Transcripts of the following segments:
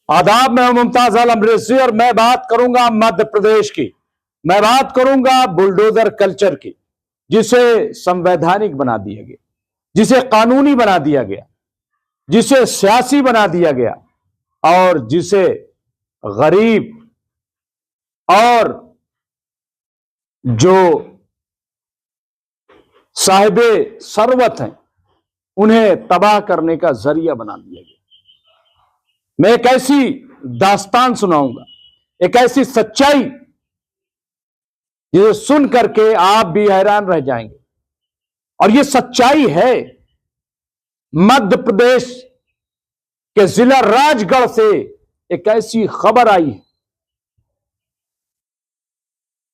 आदाब, मैं मुमताज आलम रिजवी और मैं बात करूंगा मध्य प्रदेश की। मैं बात करूंगा बुलडोजर कल्चर की, जिसे संवैधानिक बना दिया गया, जिसे कानूनी बना दिया गया, जिसे सियासी बना दिया गया और जिसे गरीब और जो साहिबे सरवत हैं उन्हें तबाह करने का जरिया बना दिया गया। मैं एक ऐसी दास्तान सुनाऊंगा, एक ऐसी सच्चाई जिसे सुन करके आप भी हैरान रह जाएंगे। और यह सच्चाई है, मध्य प्रदेश के जिला राजगढ़ से एक ऐसी खबर आई है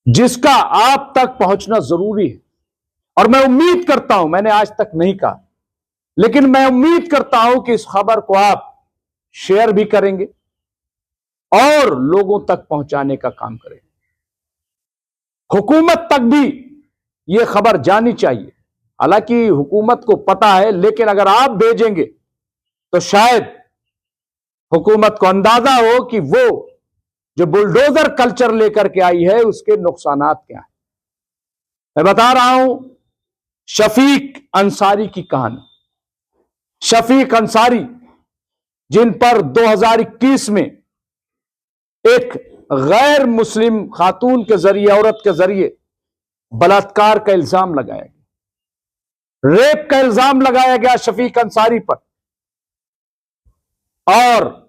जिसका आप तक पहुंचना जरूरी है। और मैं उम्मीद करता हूं, मैंने आज तक नहीं कहा, लेकिन मैं उम्मीद करता हूं कि इस खबर को आप शेयर भी करेंगे और लोगों तक पहुंचाने का काम करेंगे। हुकूमत तक भी यह खबर जानी चाहिए। हालांकि हुकूमत को पता है, लेकिन अगर आप भेजेंगे तो शायद हुकूमत को अंदाजा हो कि वो जो बुलडोजर कल्चर लेकर के आई है उसके नुकसानात क्या है। मैं बता रहा हूं शफीक अंसारी की कहानी। शफीक अंसारी, जिन पर 2021 में एक गैर मुस्लिम खातून के जरिए, औरत के जरिए बलात्कार का इल्जाम लगाया गया, रेप का इल्जाम लगाया गया शफीक अंसारी पर, और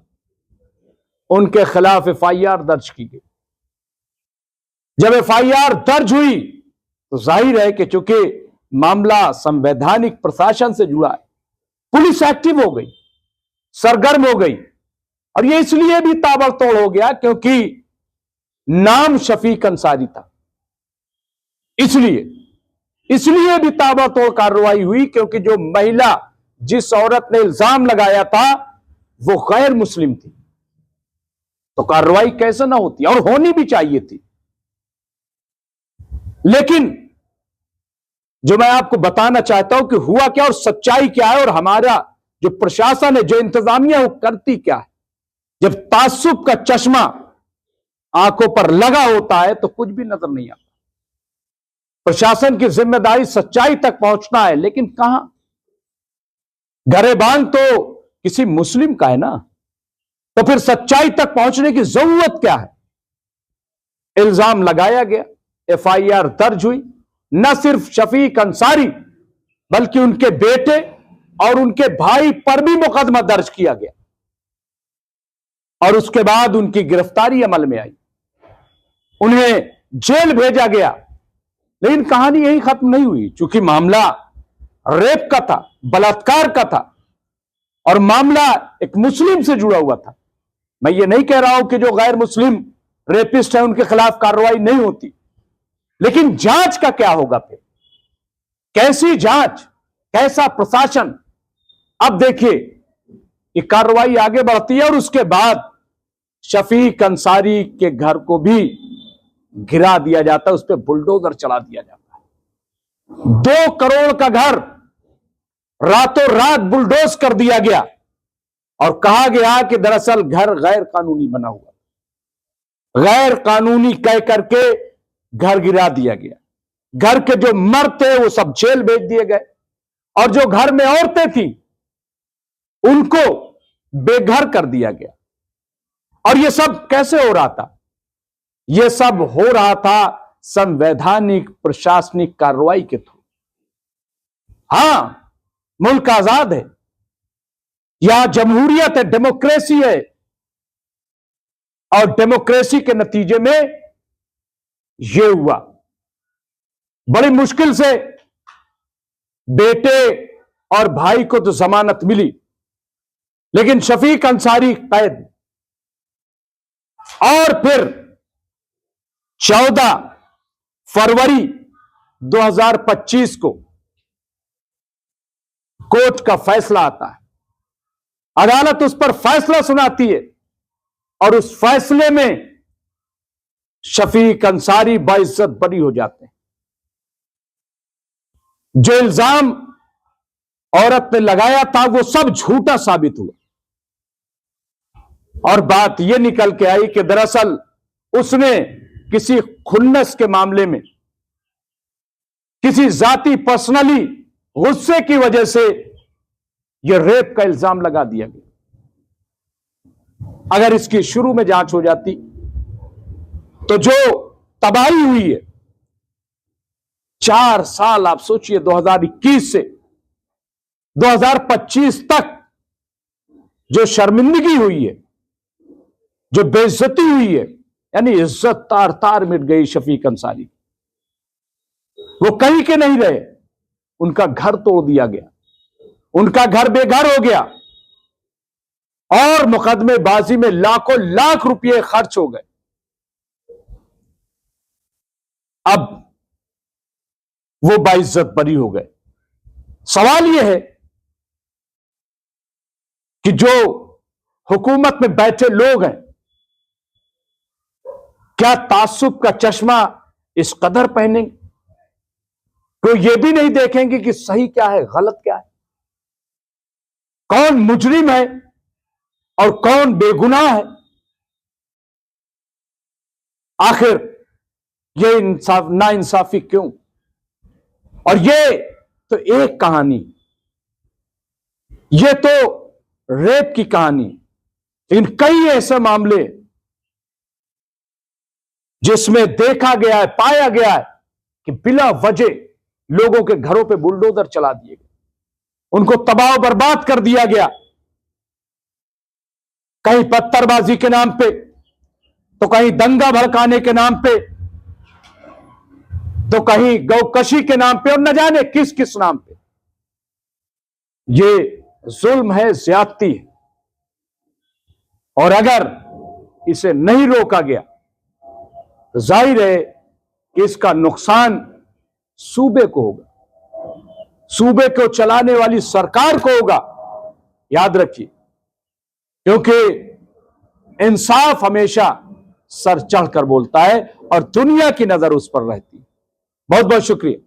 उनके खिलाफ एफआईआर दर्ज की गई। जब एफआईआर दर्ज हुई तो जाहिर है कि चूंकि मामला संवैधानिक प्रशासन से जुड़ा है, पुलिस एक्टिव हो गई, सरगर्म हो गई। और यह इसलिए भी ताबड़तोड़ हो गया क्योंकि नाम शफीक अंसारी था। इसलिए भी ताबड़तोड़ कार्रवाई हुई क्योंकि जो महिला, जिस औरत ने इल्जाम लगाया था, वो गैर मुस्लिम थी। तो कार्रवाई कैसे ना होती, और होनी भी चाहिए थी। लेकिन जो मैं आपको बताना चाहता हूं कि हुआ क्या और सच्चाई क्या है, और हमारा जो प्रशासन है, जो इंतजामिया, वो करती क्या है। जब तासुब का चश्मा आंखों पर लगा होता है तो कुछ भी नजर नहीं आता। प्रशासन की जिम्मेदारी सच्चाई तक पहुंचना है, लेकिन कहां। गरेबान तो किसी मुस्लिम का है ना, तो फिर सच्चाई तक पहुंचने की जरूरत क्या है। इल्जाम लगाया गया, एफआईआर दर्ज हुई। न सिर्फ शफीक अंसारी बल्कि उनके बेटे और उनके भाई पर भी मुकदमा दर्ज किया गया, और उसके बाद उनकी गिरफ्तारी अमल में आई, उन्हें जेल भेजा गया। लेकिन कहानी यही खत्म नहीं हुई। चूंकि मामला रेप का था, बलात्कार का था, और मामला एक मुस्लिम से जुड़ा हुआ था। मैं ये नहीं कह रहा हूं कि जो गैर मुस्लिम रेपिस्ट है उनके खिलाफ कार्रवाई नहीं होती, लेकिन जांच का क्या होगा फिर। कैसी जांच, कैसा प्रशासन। अब देखिए ये कार्रवाई आगे बढ़ती है और उसके बाद शफीक अंसारी के घर को भी गिरा दिया जाता है, उस पर बुलडोजर चला दिया जाता है। 2 करोड़ का घर रातों रात बुलडोज कर दिया गया और कहा गया कि दरअसल घर गैर कानूनी बना हुआ। गैर कानूनी कह करके घर गिरा दिया गया। घर के जो मर्द थे वो सब जेल भेज दिए गए, और जो घर में औरतें थी उनको बेघर कर दिया गया। और यह सब कैसे हो रहा था? यह सब हो रहा था संवैधानिक प्रशासनिक कार्रवाई के थ्रू। हां, मुल्क आजाद है, यहां जमहूरियत है, डेमोक्रेसी है, और डेमोक्रेसी के नतीजे में यह हुआ। बड़ी मुश्किल से बेटे और भाई को तो जमानत मिली, लेकिन शफीक अंसारी कैद। और फिर 14 फरवरी 2025 को कोर्ट का फैसला आता है। अदालत उस पर फैसला सुनाती है, और उस फैसले में शफीक अंसारी बाइज्जत बरी हो जाते हैं। जो इल्जाम औरत ने लगाया था वो सब झूठा साबित हुआ। और बात यह निकल के आई कि दरअसल उसने किसी खुन्नस के मामले में, किसी जाती पर्सनली गुस्से की वजह से यह रेप का इल्जाम लगा दिया गया। अगर इसकी शुरू में जांच हो जाती तो जो तबाही हुई है, 4 साल आप सोचिए, 2021 से 2025 तक जो शर्मिंदगी हुई है, जो बेइज्जती हुई है, यानी इज्जत तार तार मिट गई शफीक अंसारी। वो कहीं के नहीं रहे, उनका घर तोड़ दिया गया, उनका घर बेघर हो गया और मुकदमेबाजी में लाखों लाख रुपए खर्च हो गए। अब वो बाइज्जत बरी हो गए। सवाल यह है कि जो हुकूमत में बैठे लोग हैं, क्या तासुब का चश्मा इस कदर पहनेंगे तो ये भी नहीं देखेंगे कि सही क्या है, गलत क्या है, कौन मुजरिम है और कौन बेगुनाह है। आखिर ये इंसाफ ना इंसाफी क्यों? और ये तो एक कहानी, ये तो रेप की कहानी, लेकिन कई ऐसे मामले जिसमें देखा गया है, पाया गया है कि बिला वजह लोगों के घरों पे बुलडोजर चला दिए गए, उनको तबाह बर्बाद कर दिया गया, कहीं पत्थरबाजी के नाम पे, तो कहीं दंगा भड़काने के नाम पे, तो कहीं गौकशी के नाम पे, और न जाने किस किस नाम पे। ये जुल्म है, ज्यादती है, और अगर इसे नहीं रोका गया तो जाहिर है कि इसका नुकसान सूबे को होगा, सूबे को चलाने वाली सरकार को होगा। याद रखिए, क्योंकि इंसाफ हमेशा सर चढ़कर बोलता है और दुनिया की नजर उस पर रहती है। बहुत बहुत शुक्रिया।